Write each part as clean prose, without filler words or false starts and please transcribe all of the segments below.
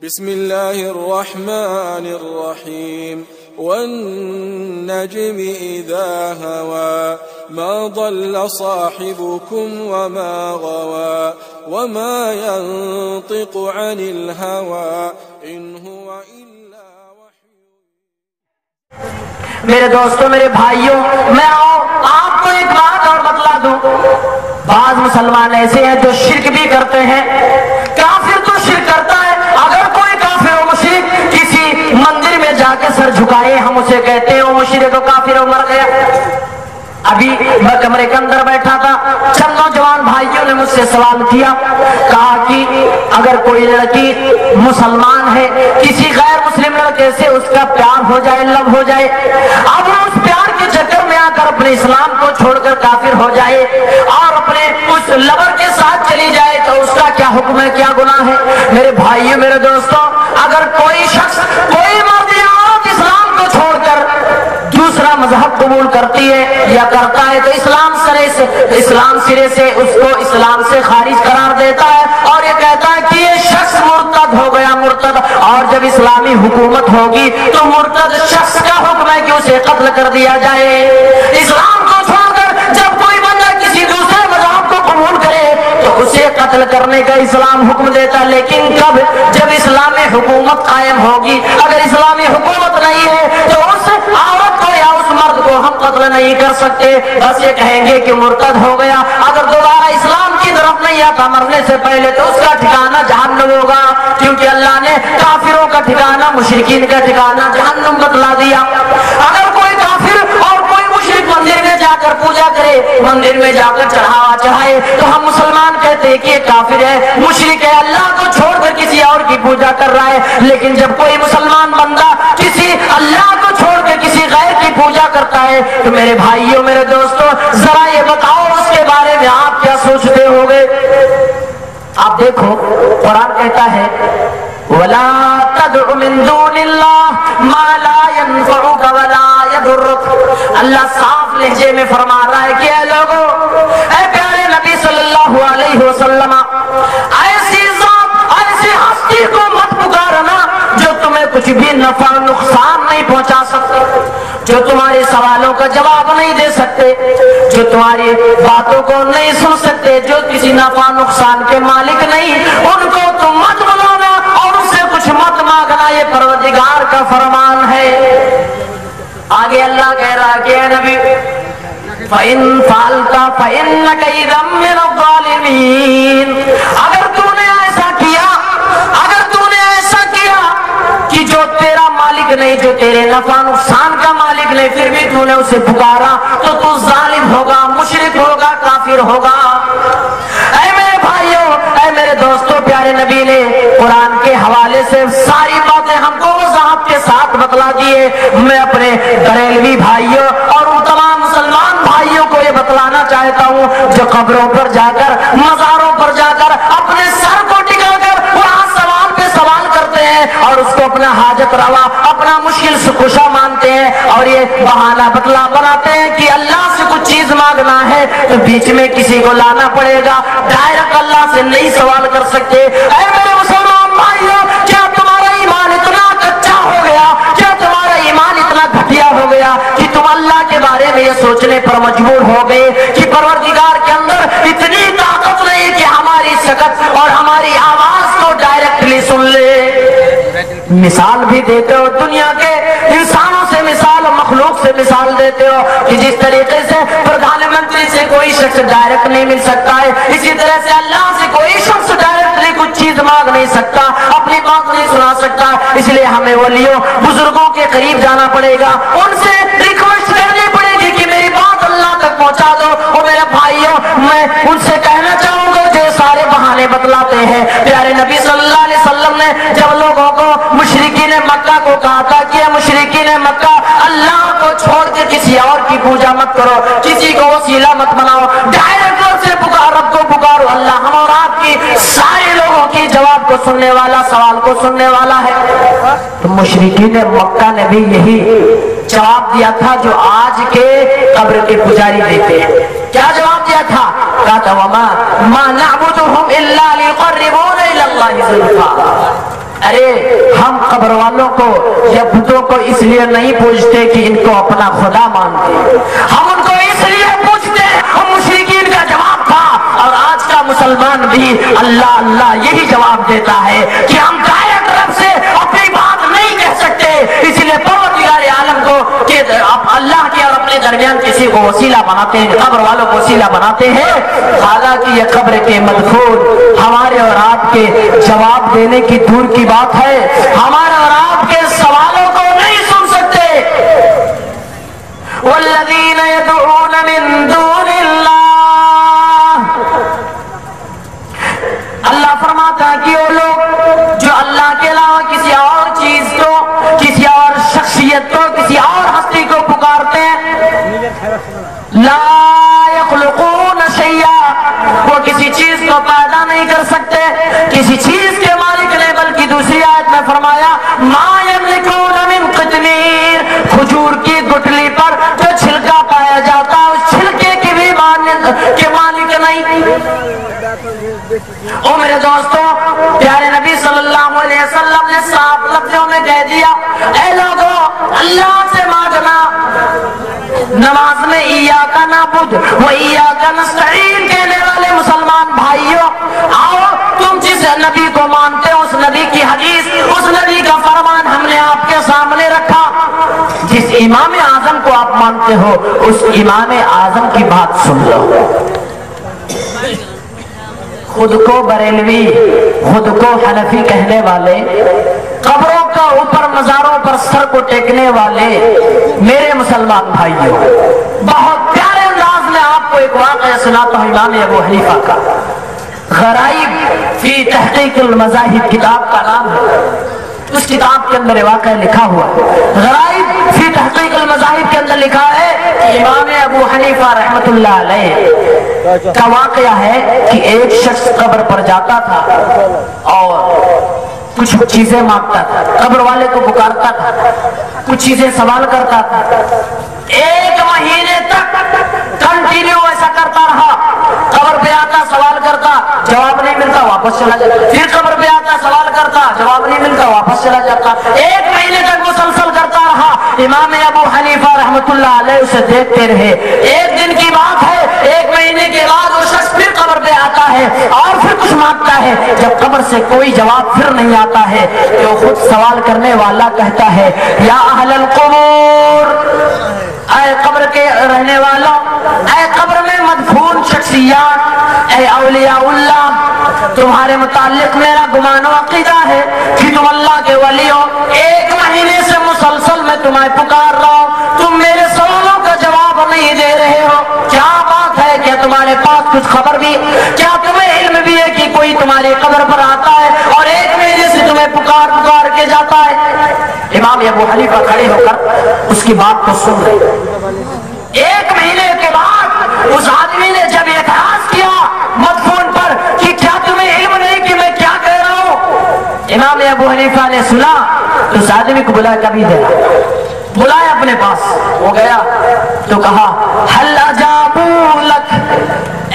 بسم الله الرحمن الرحيم والنجم إذا هوى ما ضل صاحبكم وما غوى وما ينطق عن الهوى إن هو إلا وحي. میرے دوستوں، میرے بھائیوں، میں آپ کو ایک بات اور بتلا دوں. بعض مسلمان ایسے ہیں جو شرک بھی کرتے ہیں. کافر تو شرک کرتا ہے. اگر کوئی کافر و مشرک کسی مندر میں جا کے سر جھکائے، ہم اسے کہتے ہیں وہ مشرک و کافر و مر گیا. ابھی میں کمرے کے اندر بیٹھا تھا، چند نوجوان بھائیوں نے مجھ سے سوال کیا، کہا کہ اگر کوئی لڑکی مسلمان ہے، کسی غیر مسلم لڑکے سے اس کا پیار ہو جائے، لو ہو جائے، اب وہ اس پیار کے چکر میں آ کر اپنے اسلام کو چھوڑ کر کافر ہو جائے اور اپنے اس لور کے ساتھ چلی جائے تو اس کا کیا حکم ہے، کیا گناہ ہے؟ میرے بھائیوں، میرے دوستوں، اگر کوئی شخص، کوئی مرد یا عورت اسلام کو چھوڑ کر دوسرا مذہب قبول کرتی ہے یا کرتا ہے تو اسلام سرے سے اس کو اسلام سے خارج قرار دیتا ہے اور یہ کہتا ہے کہ یہ شخص مرتد ہو گیا، مرتد. اور جب اسلامی حکومت ہوگی تو مرتد شخص کا حکم ہے کہ اسے قتل کر دیا جائے. اسلام کو چھوڑ کر جب کوئی بندہ کسی دوسرے مذہب کو قبول کرے تو اسے قتل کرنے کا اسلام حکم دیتا ہے. لیکن کب؟ جب اسلامی حکومت قائم ہوگی. اگر اسلامی حکومت نہیں ہے تو اس عورت کو یا اس مرد کو ہم قتل نہیں کر سکتے، بس یہ کہیں گے کہ مرتد ہو گیا. اگر دوبارہ اسلام کی طرف نہیں آتا مرنے سے پہلے تو اس کا ٹھکانہ جہنم ہوگا، کیونکہ اللہ نے کافروں کا ٹھکانہ، مشرکین کا ٹھکانہ جہنم بتلا دیا. اگر کوئی کافر اور کوئی مشرک مندر میں جا کر پوجا کرے، مندر میں جا کر چڑھاوا چڑھائے تو ہم مسلمان کہتے ہیں کہ یہ کافر ہے، مشرک ہے، اللہ کو چھوڑ کر کسی اور کی پوجا کر رہا ہے. لیکن جب کوئی مسلمان بندہ کسی اللہ کو چھوڑ کر کسی غیر کی پوجا کرتا ہے تو میرے بھائیوں، میرے دوستوں، ذرا یہ بتاؤ اس کے بارے میں آپ کیا سوچتے ہو گے؟ آپ دیکھو، قرآن کہتا ہے وَلَا تَدْعُ مِن دُونِ اللَّهِ مَا لَا يَنفَعُكَ وَلَا يَضُرُّكَ. اللہ صاف لہجے میں فرما رہا ہے کہ اے لوگو، اے پیارے نبی صلی اللہ علیہ وسلم، ایسی ذات، ایسی ہستی کو مت پکارنا جو تمہیں کچھ بھی نفع نقصان نہیں پہنچا سکتے، جو تمہارے سوالوں کا جواب نہیں دے سکتے، جو تمہاری باتوں کو نہیں سن سکتے، جو کسی نفع نقصان کے مالک نہیں، ان کو تم مت بلانا اور ان سے کچھ مت مانگنا. یہ پروردگار کا فرمان ہے. آگے اللہ کہہ رہا کہ اے نبی فَإِن فَعَلْتَ فَإِنَّكَ إِذًا مِّنَ الظَّالِمِينَ. اگر تو نے ایسا کیا، اگر تو نے ایسا کیا کہ جو تیرا مالک نہیں، جو تیرے نفع نقصان کا مالک نہیں، پھر بھی تو نے اسے پکارا تو تو ظالم ہوگا، مشرک ہوگا، کافر ہوگا. اے میرے بھائیوں، اے میرے دوستوں، پیارے نبی نے قرآن کے حوالے سے ساری باتیں ہم کو وضاحت کے ساتھ بتلا دیے. میں اپنے بریلوی بھائیوں اور ان تمام مسلمان بھائیوں کو یہ بتلانا چاہتا ہوں جو قبروں پر جا کر، مزاروں پر جا کر اپنے سر کو ٹکا کر وہاں سوال پہ سوال کرتے ہیں اور اس کو اپنا حاجت روا، اپنا مشکل کشا مانتے ہیں اور یہ بہانہ بناتے ہیں کہ اللہ سے کچھ چیز مانگنا ہے تو بیچ میں کسی کو لانا پڑے گا، ڈائریکٹ اللہ سے نہیں سوال کر سکتے. اے میرے مسلمان بھائیوں، کیا تمہارا ایمان اتنا کچا ہو گیا، کیا تمہارا ایمان اتنا گھٹیا ہو گیا کہ تم اللہ کے بارے میں یہ سوچنے پر مجبور ہو گئے کہ پروردگار کے اندر اتنی طاقت نہیں کہ ہماری سکت اور ہماری آواز کو ڈائریکٹلی سن لے؟ مثال بھی دیتے ہو دنیا کے انسانوں سے، مثال مخلوق سے مثال دیتے ہو کہ جس طریقے سے پردھان منتری سے کوئی شخص ڈائریکٹ نہیں مل سکتا ہے، اسی طرح سے اللہ سے کوئی شخص ڈائریکٹلی کچھ چیز مانگ نہیں سکتا، اپنی بات نہیں سنا سکتا. اس لیے ہمیں ولیوں، بزرگوں کے قریب جانا پڑے گا، ان سے ریکویسٹ کرنی پڑے گی کہ میری بات اللہ تک پہنچا دو. اور میرے بھائیوں، میں ان سے کہنا چاہوں گا جو سارے بہانے بتلاتے ہیں، پیارے نبی صلی اللہ علیہ وسلم نے جب لوگوں کو، مشرکین مکہ کو کہا تھا کہ مشرکین مکہ، اللہ کو چھوڑ کے کسی اور کی پوجا مت کرو، کسی کو وسیلہ مت بناؤ، ڈائریکٹ سے رب کو پکارو. اللہ ہم اور آپ کی سارے لوگوں کی جواب کو سننے والا، سوال کو سننے والا ہے. تو مشرکین مکہ نے بھی یہی جواب دیا تھا جو آج کے قبر کے پجاری دیتے ہیں. کیا جواب دیا تھا؟ کہا تھا وَمَا نَعْبُدُهُمْ إِلَّا لِيُقَرِّبُونَ إِلَى اللَّهِ زُلْفَىٰ. ارے ہم قبر والوں کو یا بتوں کو اس لیے نہیں پوچھتے کہ ان کو اپنا خدا مانتے، ہم ان کو اس لیے پوچھتے ہیں، ہم مشرکین کا جواب تھا اور آج کا مسلمان بھی اللہ اللہ یہی جواب دیتا ہے کہ ہم ڈائریکٹ رب سے اپنی بات نہیں کہہ سکتے، اس لیے پروردگار عالم کو کہ اللہ کے اور اپنے درمیان کسی کو وسیلہ بناتے ہیں، قبر والوں کو وسیلہ بناتے ہیں، حالانکہ یہ قبر کے مدفون ہمارے اور آپ کے جواب دینے کی دور کی بات ہے، ہمارے اور آپ کے سوالوں کو نہیں سن سکتے۔ والذین یدعون من دون اللہ، اللہ فرماتا ہے کہ وہ لوگ جو اللہ کے علاوہ کسی اور چیز کو، کسی اور شخصیت کو، کسی اور ہستی کو پکارتے ہیں، لا یخلقون شیئا، وہ کسی چیز کو پیدا نہیں کر سکتے، کسی چیز کے مالک نے، بلکہ دوسری آیت میں فرمایا ما یملکون من قطمیر، کھجور کی گٹلی پر جو چھلکا پایا جاتا ہے اس چھلکے کی بھی مالک نہیں۔ او میرے دوستوں، پیارے نبی صلی اللہ علیہ وسلم نے صاف لفظوں میں کہہ دیا، اے لوگوں اللہ سے مانگنا، نماز میں ایاک نعبد و ایاک نستعین کہنے والے مسلمان بھائیوں، آؤ تم جس نبی کو مانتے ہو اس نبی کی حدیث، اس نبی کا فرمان ہم نے آپ کے سامنے رکھا، جس امام اعظم کو آپ مانتے ہو اس امام اعظم کی بات سن لو۔ خود کو بریلوی، خود کو حنفی کہنے والے، قبروں کا اوپر مزاروں پر سر کو ٹیکنے والے میرے مسلمان بھائیوں، بہت پیارے انداز میں آپ کو ایک واقعہ سناتا ہوں امام ابو حنیفہ کا، غرائب فی تحقیق المذاہب کتاب کا نام ہے، اس کتاب کے اندر واقعہ لکھا ہوا، غرائب فی تحقیق المذاہب کے اندر لکھا ہے کہ امام ابو حنیفہ رحمت اللہ علیہ کا واقعہ ہے کہ ایک شخص قبر پر جاتا تھا اور کچھ چیزیں مانگتا تھا، قبر والے کو پکارتا تھا، کچھ چیزیں سوال کرتا تھا، ایک مہینے تک کنٹینیو ایسا کرتا رہا، قبر پہ آتا سوال کرتا، جواب نہیں ملتا واپس چلا جاتا، پھر قبر پہ آتا سوال کرتا، جواب نہیں ملتا واپس چلا جاتا، ایک مہینے تک مسلسل کرتا رہا۔ امام ابو حنیفہ رحمت اللہ علیہ اسے دیکھتے رہے، ایک دن کی بات ہے، ایک مہینے کے بعد وہ شخص پھر قبر پہ آتا ہے اور پھر کچھ مانگتا ہے، جب قبر سے کوئی جواب پھر نہیں آتا ہے تو خود سوال کرنے والا کہتا ہے یا اہل القبور، اے قبر کے رہنے والوں، اے قبر میں مدفون شخصیات، اے اولیاء اللہ، تمہارے متعلق میرا گمان و عقیدہ ہے کہ تم اللہ کے ولی ہو، ایک مہینے سے مسلسل میں تمہیں پکار رہا ہوں، تم میرے سوالوں کا جواب نہیں دے رہے ہو، کیا بات ہے؟ کیا تمہارے پاس کچھ خبر بھی، کیا تمہیں علم بھی ہے کہ کوئی تمہاری قبر پر آتا ہے اور ایک مہینے سے تمہیں پکار پکار کے جاتا ہے؟ امام ابو حنیفہ کھڑے ہو کر اس کی بات کو سن رہے، ایک مہینے کے بعد اس آدمی نے جب اعتراض کیا مدفون پر کہ کیا تمہیں علم نہیں کہ میں کیا کہہ رہا ہوں، امام ابو حنیفہ نے سنا تو اس آدمی کو بلایا، کبھی دے بلایا اپنے پاس، وہ گیا تو کہا حل اجابو لک،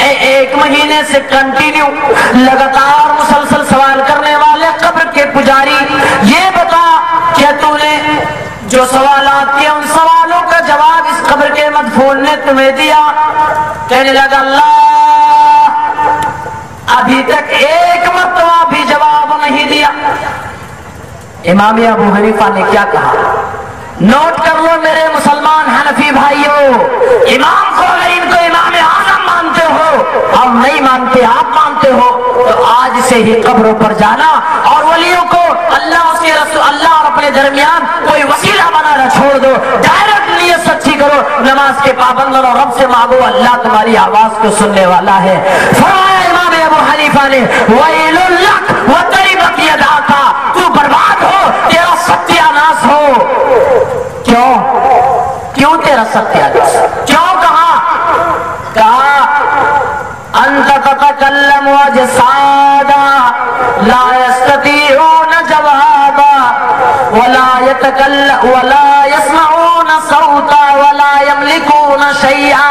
ایک مہینے سے کنٹینیو لگاتار مسلسل سوال کرنے والے قبر کے پجاری، یہ بتا کہ تو نے جو سوالات کیے ان سوالوں کا جواب اس قبر کے مدفون نے تمہیں دیا؟ کہنے لگا اللہ ابھی تک ایک مرتبہ بھی جواب نہیں دیا۔ امام ابو حنیفہ نے کیا کہا؟ نوٹ کر لو میرے مسلمان حنفی بھائیوں، امام خمینی کو امام اعظم مانتے ہو، ہم نہیں مانتے، آپ مانتے ہو، تو آج سے ہی قبروں پر جانا اور ولیوں کو اللہ اس کے رسول اللہ اور اپنے درمیان کوئی وسیلہ بنانا چھوڑ دو، ڈائریکٹ نیت سچی کرو، نماز کے پابند بنو، رب سے مانگو، اللہ تمہاری آواز کو سننے والا ہے۔ فرمایا امام ابو حنیفہ نے ویل لک وتربت یداک، تو برباد ہو، تیرا ستیہ ناس ہو۔ کیوں تیرا ستیہ ناس؟ کیوں کہا انت تتکلم وجسادا لا يستطيعون جوابا ولا يسمعون صوتا ولا يملكون شيئا۔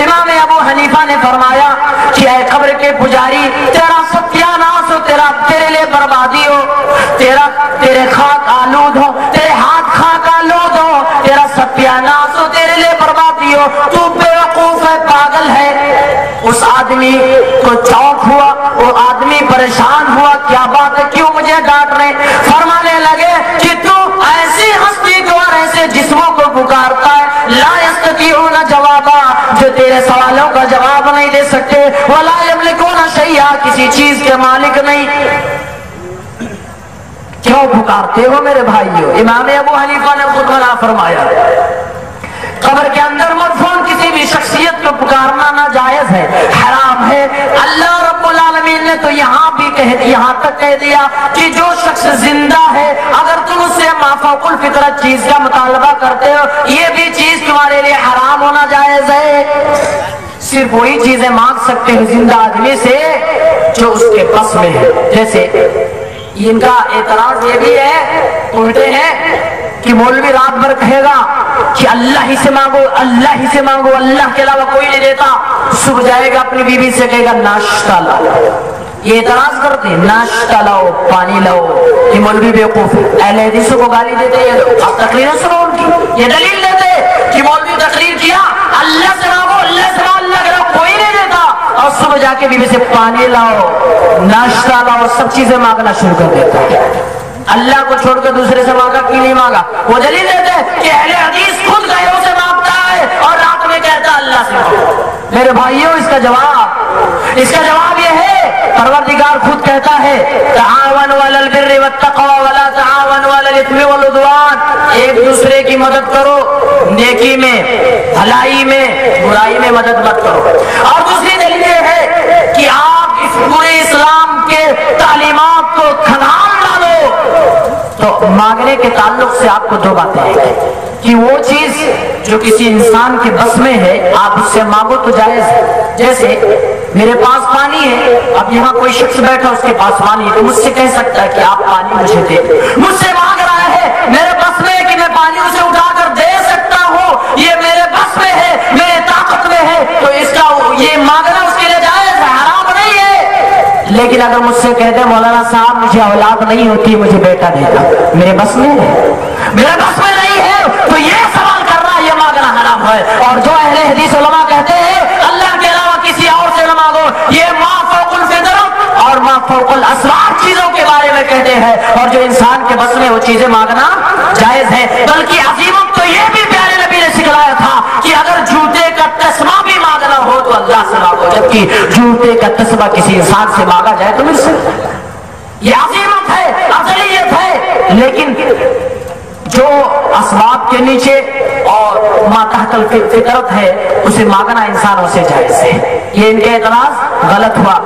امام ابو حنیفہ نے فرمایا کہ اے قبر کے پجاری، تیرا ستیہ ناس ہو، تیرے لیے بربادی ہو، تیرے خاک آلود ہو، تیرے ہاتھ خاک آلود ہو، تیرا ستیاناش ہو، تیرے لیے بربادی ہو، تو بیوقوف ہے، پاگل ہے۔ اس آدمی کو چونک ہوا، وہ آدمی پریشان ہوا، کیا بات ہے، کیوں مجھے ڈانٹ رہے؟ فرمانے لگے کہ تو ایسی ہستی کو اور ایسے جسموں کو پکارتا ہے، لا یستطیعون جوابا، جو تیرے سوالوں کا جواب نہیں دے سکتے، ولا یملکون شیئا، کسی چیز کے مالک نہیں، کیوں پکارتے ہو میرے بھائیو؟ امام ابو حنیفہ نے خود منع فرمایا، قبر کے اندر مدفون کسی بھی شخصیت کو پکارنا ناجائز ہے، حرام ہے۔ اللہ رب العالمین نے تو یہاں تک کہہ دیا کہ جو شخص زندہ ہے، اگر تم اس سے ما فوق الفطرت چیز کا مطالبہ کرتے ہو، یہ بھی چیز تمہارے لیے حرام ہونا جائز ہے۔ صرف وہی چیزیں مانگ سکتے ہیں زندہ آدمی سے جو اس کے بس میں ہے۔ جیسے ان کا اعتراض یہ بھی ہے، الٹے ہیں کہ مولوی رات بھر کہے گا کہ اللہ ہی سے مانگو، اللہ ہی سے مانگو، اللہ کے علاوہ کوئی نہیں دیتا، صبح جائے گا اپنی بیوی سے کہے گا ناشتہ لاؤ، یہ اعتراض کرتے ہیں، ناشتہ لاؤ، پانی لاؤ، یہ مولوی بیوقوف ہے۔ اہل حدیثوں کو گالی دیتے ہیں یہ لوگ، آپ تقریریں سنو ان کی، یہ دلیل دیتے کہ مولوی تقریر کیا اللہ سے مانگو، اللہ سے مانگو، اللہ کے علاوہ کوئی نہیں دیتا، اور صبح جا کے بیوی سے پانی لاؤ، ناشتہ لاؤ، سب چیزیں مانگنا شروع کر دیتا ہے۔ اللہ کو چھوڑ کے دوسرے سے مانگا کہ نہیں مانگا؟ وہ دلیل دیتے ہیں کہ اہل حدیث خود غیروں سے مانگتا ہے اور رات میں کہتا اللہ سے مانگو۔ میرے بھائیوں، اس کا جواب یہ ہے، پروردگار خود کہتا ہے تعاونوا علی البر والتقوی ولا تعاونوا علی الاثم والعدوان، ایک دوسرے کی مدد کرو، نیکی میں، بھلائی میں، برائی میں مدد مت کرو۔ اور دوسری دلیل یہ ہے کہ آپ اس پورے اسلام کے تعلیمات کو کھنال تو مانگنے کے تعلق سے آپ کو دو باتیں ہیں کہ وہ چیز جو کسی انسان کے بس میں ہے آپ اس سے مانگو تو جائز ہے۔ جیسے میرے پاس پانی ہے، اب یہاں کوئی شخص بیٹھا اس کے پاس پانی ہے تو مجھ سے کہہ سکتا ہے کہ آپ پانی مجھے دے، مجھ سے مانگ رہا ہے، میرے بس میں ہے کہ میں پانی اسے اٹھا کر دے سکتا ہوں، یہ میرے بس میں ہے، میرے طاقت میں ہے، تو اس کا یہ مانگنا اس کے لیے جائز ہے، حرام نہیں ہے۔ لیکن اگر مجھ سے کہتے مولانا صاحب مجھے اولاد نہیں ہوتی، مجھے بیٹا دیتا، میرے بس میں ہے، میرے بس میں نہیں ہے، تو یہ سوال کرنا، یہ مانگنا حرام ہے۔ اور جو اہل حدیث علماء کہتے ہیں اللہ کے علاوہ کسی اور سے نہ مانگو، یہ ما فوق الفطرت اور ما فوق الاسباب چیزوں کے بارے میں کہتے ہیں، اور جو انسان کے بس میں وہ چیزیں مانگنا جائز ہے۔ بلکہ عظیمت تو یہ بھی پیارے نبی نے سکھلایا تھا کہ اگر جوتے کا تسمہ بھی مانگنا ہو تو اللہ سے مانگو، جبکہ جوتے کا تسمہ کسی انسان سے مانگا جائے تو مل سکتا ہے۔ یہ عظیمت ہے، افضلیت ہے، لیکن جو اسباب کے نیچے اور ما تحت الفطرت ہے اسے مانگنا انسانوں سے جائز ہے۔ یہ ان کے اعتراض غلط ہوا۔